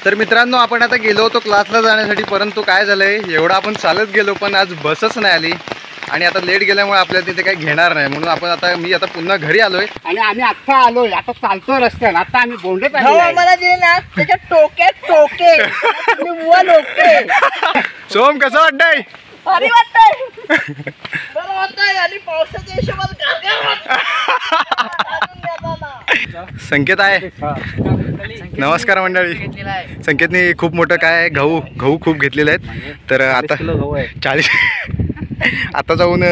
तर मित्रांनो, आपण आता गेलो होतो क्लासला जाण्यासाठी, परंतु काय झालंय, एवढं आपण चालत गेलो पण आज बसच नाही आली आणि आता लेट गेल्यामुळे आपल्याला तिथे काही घेणार नाही, म्हणून मी आता पुन्हा घरी आलोय आणि आम्ही आता आलोय, आता चालतो रस्त्याने. आता आम्ही बोंडेत मला दिले ना त्याच्या टोक्यात टोके सोम कसं वाटतंय? भारी वाटतंय, बरं वाटतंय. आणि पावसाच्या हिशोबात गारगार संकेत आहे. नमस्कार मंडळी. संकेतने खूप मोठं काय गहू खूप घेतलेले आहेत, तर आता 40 आता जाऊन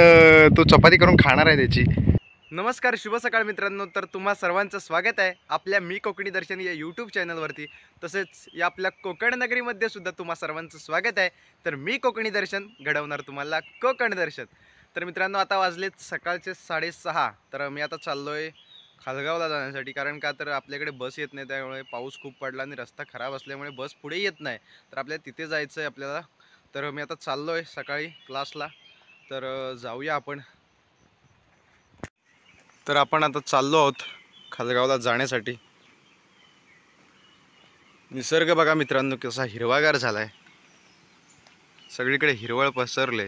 तो चपाती करून खाणार आहे त्याची. नमस्कार, शुभ सकाळ मित्रांनो. तर तुम्हा सर्वांचं स्वागत आहे आपल्या मी कोकणी दर्शन या यूट्यूब चॅनलवरती. तसेच या आपल्या कोकण नगरीमध्ये सुद्धा तुम्हा सर्वांचं स्वागत आहे. तर मी कोकणी दर्शन घडवणार तुम्हाला कोकण दर्शन. तर मित्रांनो, आता वाजलेत सकाळचे 6:30. तर मी आता चाललोय खालगावला जाण्यासाठी, कारण का तर आपल्याकडे बस येत नाही, त्यामुळे पाऊस खूप पडला आणि रस्ता खराब असल्यामुळे बस पुढे येत नाही. तर आपल्याला तिथे जायचं आहे आपल्याला. तर मी आता चाललोय सकाळी क्लासला, तर जाऊया आपण. तर आपण आता चाललो आहोत खालगावला जाण्यासाठी. निसर्ग बघा मित्रांनो कसा हिरवागार झालाय, सगळीकडे हिरवळ पसरले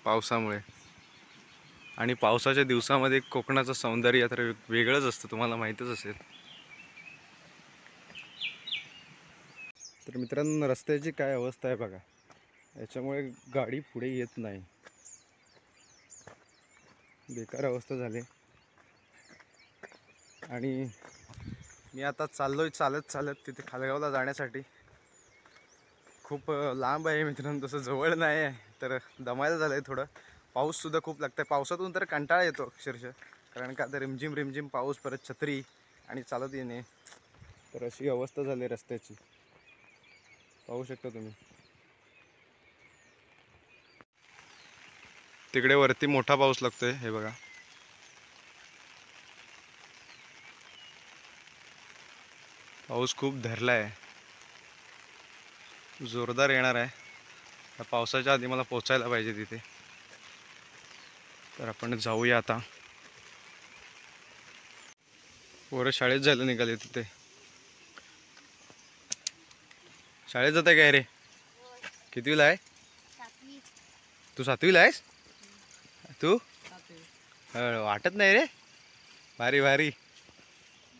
पावसामुळे. आणि पावसाच्या दिवसामध्ये कोकणाचं सौंदर्य तर वेगळंच असतं, तुम्हाला माहीतच असेल. तर मित्रांनो, रस्त्याची काय अवस्था आहे बघा, याच्यामुळे गाडी पुढे येत नाही, बेकार अवस्था झाली. आणि मी आता चाललोय चालत तिथे खालगावला जाण्यासाठी. खूप लांब आहे मित्रांनो, तसं जवळ नाही आहे, तर दमायला झालं आहे थोडं. पाऊससुद्धा खूप लागतं आहे, पावसातून तर कंटाळा येतो अक्षरशः, कारण का तर रिमझिम पाऊस, परत छत्री आणि चालत येणे, तर अशी अवस्था झाली रस्त्याची, पाहू शकता तुम्ही. तिकडे वरती मोठा पाऊस लागतोय, हे बघा. पाऊस खूप धरला आहे, जोरदार येणार आहे. त्या पावसाच्या आधी मला पोचायला पाहिजे तिथे. तर आपण जाऊया आता. पोरं शाळेत जायला निघाले तिथे. शाळेत जात आहे काय रे? कितवीला आहे तू? 7वीला आहेस तू? वाटत नाही रे, भारी.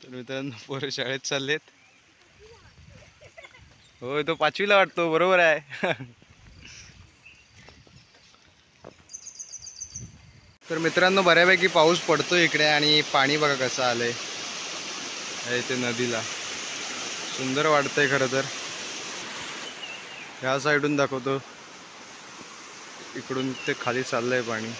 तर मित्रांनो, पोरं शाळेत चाललेत. होय, तो 5वीला वाटतो, बरोबर आहे. तर मित्रांनो, बऱ्यापैकी पाऊस पडतो इकडे आणि पाणी बघा कसं आलंय इथे नदीला. सुंदर वाटतंय खरं तर. ह्या साईडून दाखवतो, इकडून ते खाली चाललंय पाणी.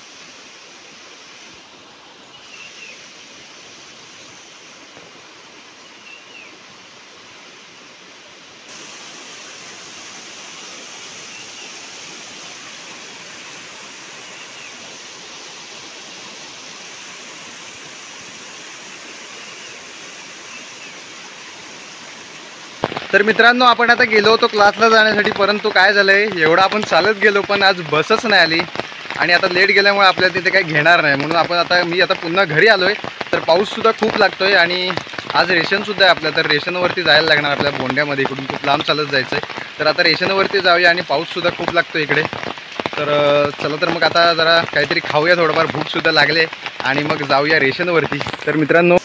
तर मित्रांनो, आपण आता गेलो होतो क्लासला जाण्यासाठी, परंतु काय झालंय, एवढं आपण चालत गेलो पण आज बसच नाही आली आणि आता लेट गेल्यामुळे आपल्याला तिथे काही घेणार नाही, म्हणून मी आता पुन्हा घरी आलोय. तर पाऊससुद्धा खूप लागतोय आणि आज रेशनसुद्धा आहे आपल्या, तर रेशनवरती जायला लागणार आपल्या बोंड्यामध्ये. इकडून खूप लांब चालत जायचं आहे, तर आता रेशनवरती जाऊया. आणि पाऊससुद्धा खूप लागतो इकडे. तर चला, तर मग आता जरा काहीतरी खाऊया, थोडंफार भूकसुद्धा लागले, आणि मग जाऊया रेशनवरती. तर मित्रांनो,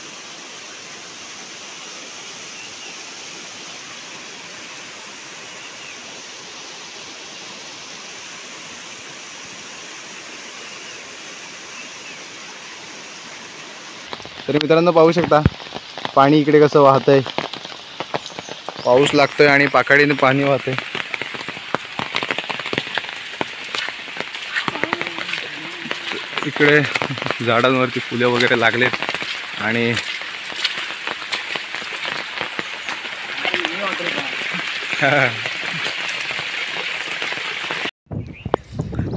पाहू शकता पाणी इकडे कसं वाहतंय. पाऊस लागतोय आणि पाखाडीने पाणी वाहतंय. इकडे झाडांवरती फुले वगैरे लागलेत आणि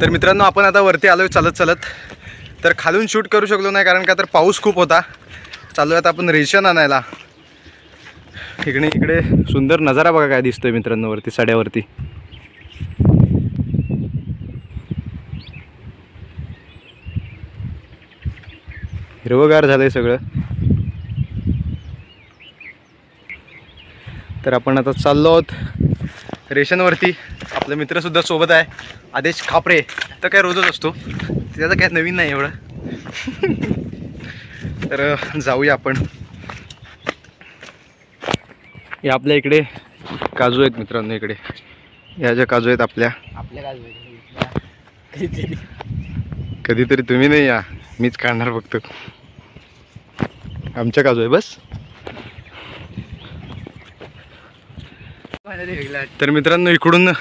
तर मित्रांनो, आपण आता वरती आलोय चालत. तर खालून शूट करू शकलो नाही, कारण का तर पाऊस खूप होता. चालू आता आपण रेशन आणायला. इकडे सुंदर नजारा बघा काय दिसतोय मित्रांनो वरती सड्यावरती. हिरवगार झालंय सगळं. तर आपण आता चाललो आहोत रेशनवरती. आपला मित्रसुद्धा सोबत आहे, आदेश खापरे. तर काय रोजच असतो, त्याचं काय नवीन नाही एवढं. तर जाऊया आपण. या आपल्या इकडे काजू आहेत मित्रांनो. इकडे या ज्या काजू आहेत आपल्या कधीतरी तुम्ही नाही या, मीच काढणार फक्त. आमच्या काजू आहे बस. तर मित्रांनो इकडून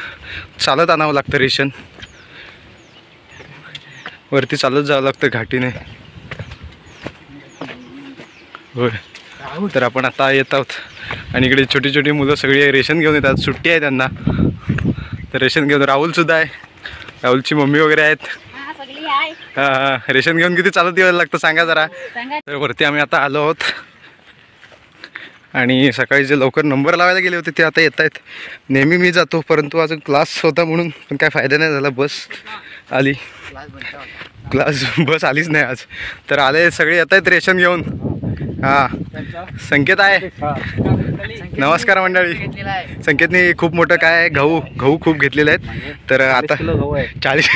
चालत आणावं लागतं रेशन. वरती चालत जावं लागतं घाटीने. होय. तर आपण आता येत आहोत आणि इकडे छोटी छोटी मुलं सगळी रेशन घेऊन येतात. सुट्टी आहे त्यांना, तर रेशन घेऊन. राहुलसुद्धा आहे, राहुलची मम्मी वगैरे आहेत. हां, रेशन घेऊन किती चालत यायला लागतं सांगा जरा. तर वरती आम्ही आता आलो आहोत आणि सकाळी जे लवकर नंबर लावायला गेले होते ते आता येत आहेत. नेहमी मी जातो, परंतु आज क्लास होता म्हणून पण काय फायदा नाही झाला. बस आली, बस आलीच नाही आज. तर आले सगळे येत आहेत रेशन घेऊन. हां, संकेत आहे. नमस्कार मंडळी. संकेतने खूप मोठं काय गहू खूप घेतलेले आहेत. तर आता 40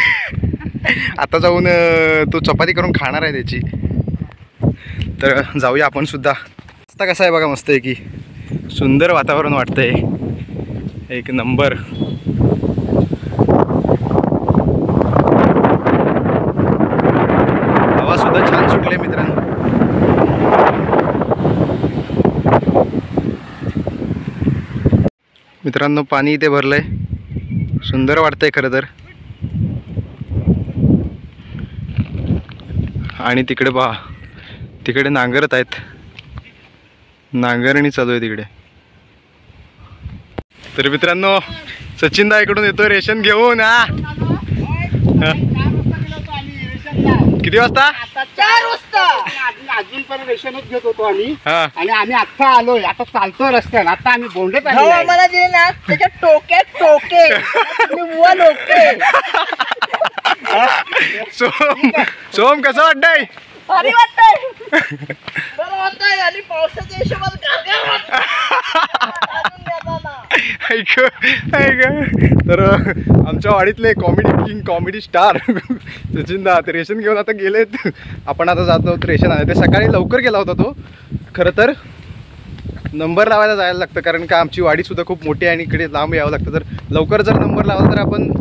आता जाऊन तो चपाती करून खाणार आहे त्याची. तर जाऊया आपण सुद्धा. रस्ता कसा आहे बघा, मस्त आहे की, सुंदर वातावरण वाटतंय, एक नंबर. हवा सुद्धा छान सुटली मित्रांनो. मित्रांनो पाणी इथे भरलंय, सुंदर वाटतंय खरं तर. आणि तिकडे पहा, तिकडे नांगरत आहेत, नांगरणी चालू आहे तिकडे. तर मित्रांनो सचिनदा इकडून येतोय रेशन घेऊन. किती वाजता? 4 वाजता. अजून पण रेशनच घेत होतो आम्ही. हा. आणि आम्ही आता आलोय, आता चालतोय रस्त्याने. आता आम्ही बोंडेत भाऊ आलेलो आहे. आम्हाला दिले ना त्याच्या टोक्यात टोके. तुम्ही बुवा लोके. सोम कसं वाटतंय? भारी वाटतंय. बरं वाटतंय आणि पावसाच्या हिशोबात गारगार ऐक. तर आमच्या वाडीतले कॉमेडी किंग, कॉमेडी स्टार सचिनदा ते रेशन घेऊन आता गेलेत. आपण आता जातो आहोत रेशन आणायला. ते सकाळी लवकर गेला होता तो. खरं तर नंबर लावायला जायला लागतं, कारण का आमची वाडीसुद्धा खूप मोठी आहे आणि इकडे लांब यावं लागतं. तर लवकर जर नंबर लावला तर आपण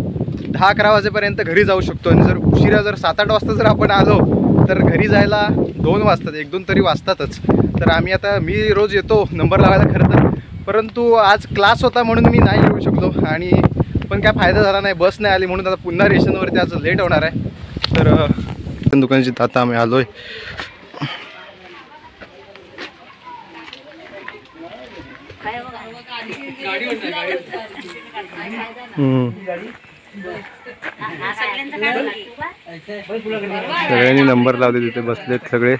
10-11 वाजेपर्यंत घरी जाऊ शकतो. आणि जर उशिरा जर 7-8 वाजता जर आपण आलो तर घरी जायला 2 वाजतात, 1-2 तरी वाजतातच. तर आम्ही आता, मी रोज येतो नंबर लावायला खरं तर, परंतु आज क्लास होता म्हणून मी नाही येऊ शकलो. आणि पण काय फायदा झाला नाही, बस नाही आली म्हणून आता पुन्हा रेशनवरती आज लेट होणार आहे. तर दुकानाची आता आम्ही आलो आहे. सगळ्यांनी नंबर लावले, तिथे बसलेत सगळे.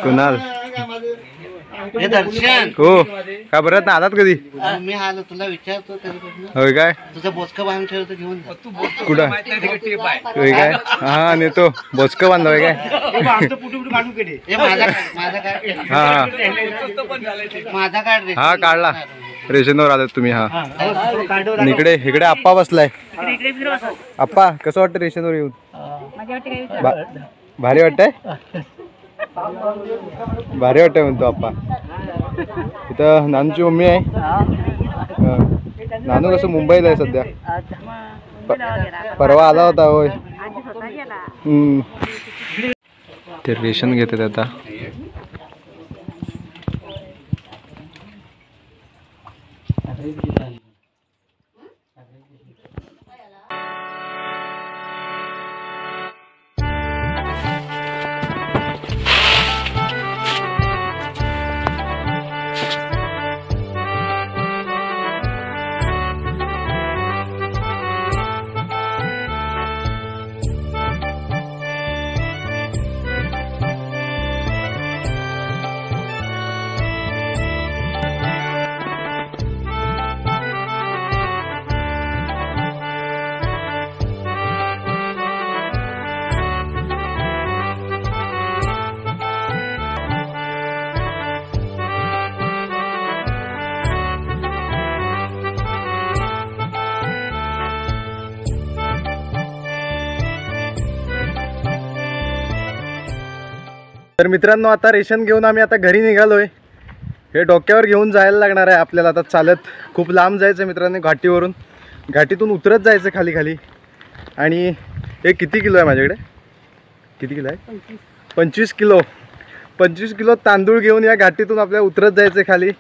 कुणाल दर्शन हो का बरं ना आलात कधी? मी आलो तुला विचारतो. होय काय? तुझं बोचकं बांधून ठेवतो, घेऊन कुठं? होय काय? हा नेतो. बोचकं बांधलं होय काय? हा काढला. रेशनवर आलात तुम्ही. हा इकडे इकडे आप्पा बसलाय. आप्पा कसं वाटतं रेशनवर येऊन? भारी वाटतंय, भारी वाटतंय म्हणतो आप्पा. इथं नानूची मम्मी आहे. नानू कसं मुंबईला आहे सध्या, परवा आला होता. होय. ते रेशन घेतात आता. तर मित्रांनो आता रेशन घेऊन आम्ही आता घरी निघालोय. हे डोक्यावर घेऊन जायला लागणार आहे आपल्याला आता. चालत खूप लांब जायचं मित्रांनो, घाटीवरून घाटीतून उतरत जायचं खाली खाली. आणि हे किती किलो आहे माझ्याकडे, किती किलो आहे, 25 किलो. 25 किलो तांदूळ घेऊन या घाटीतून आपल्याला उतरत जायचं खाली.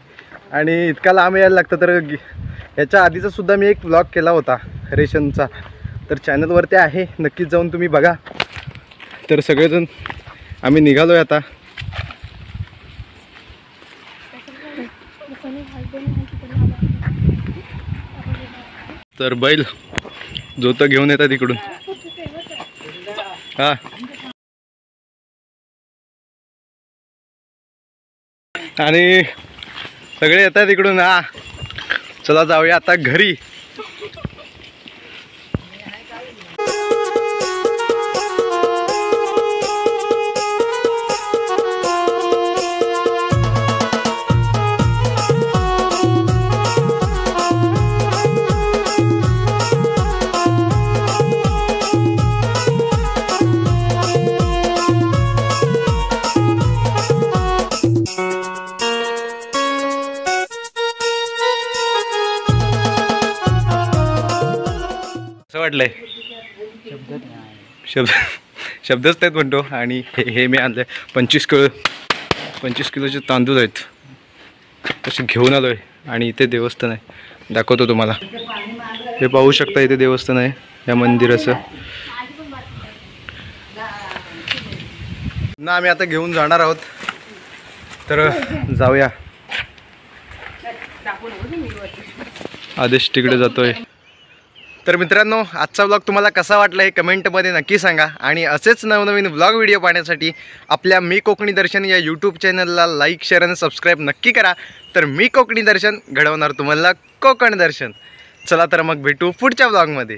आणि इतका लांब यायला लागतं. तर याच्या आधीचा सुद्धा मी एक व्लॉग केला होता रेशनचा, तर चॅनलवरती आहे, नक्कीच जाऊन तुम्ही बघा. तर सगळेजण आम्ही निघालोय आता. तर बैल जो तर घेऊन येतात इकडून. हा आणि सगळे येतात इकडून. हा चला जाऊया आता घरी. असं वाटलंय, शब्दच नाहीत म्हणतो. आणि हे मी आणलं 25 किलोचे तांदूळ आहेत, तसे घेऊन आलोय. आणि इथे देवस्थान आहे, दाखवतो तुम्हाला. हे पाहू शकता, इथे देवस्थान आहे या मंदिराचं. ना आम्ही आता घेऊन जाणार आहोत, तर जाऊया. आदेश तिकडे जातोय. तर मित्रांनो, आजचा व्लॉग तुम्हाला कसा वाटला हे कमेंटमध्ये नक्की सांगा. आणि असेच नवनवीन व्लॉग व्हिडिओ पाहण्यासाठी आपल्या मी कोकणी दर्शन या यूट्यूब चॅनलला लाईक, शेअर आणि सबस्क्राईब नक्की करा. तर मी कोकणी दर्शन घडवणार तुम्हाला कोकण दर्शन. चला तर मग भेटू पुढच्या व्लॉगमध्ये.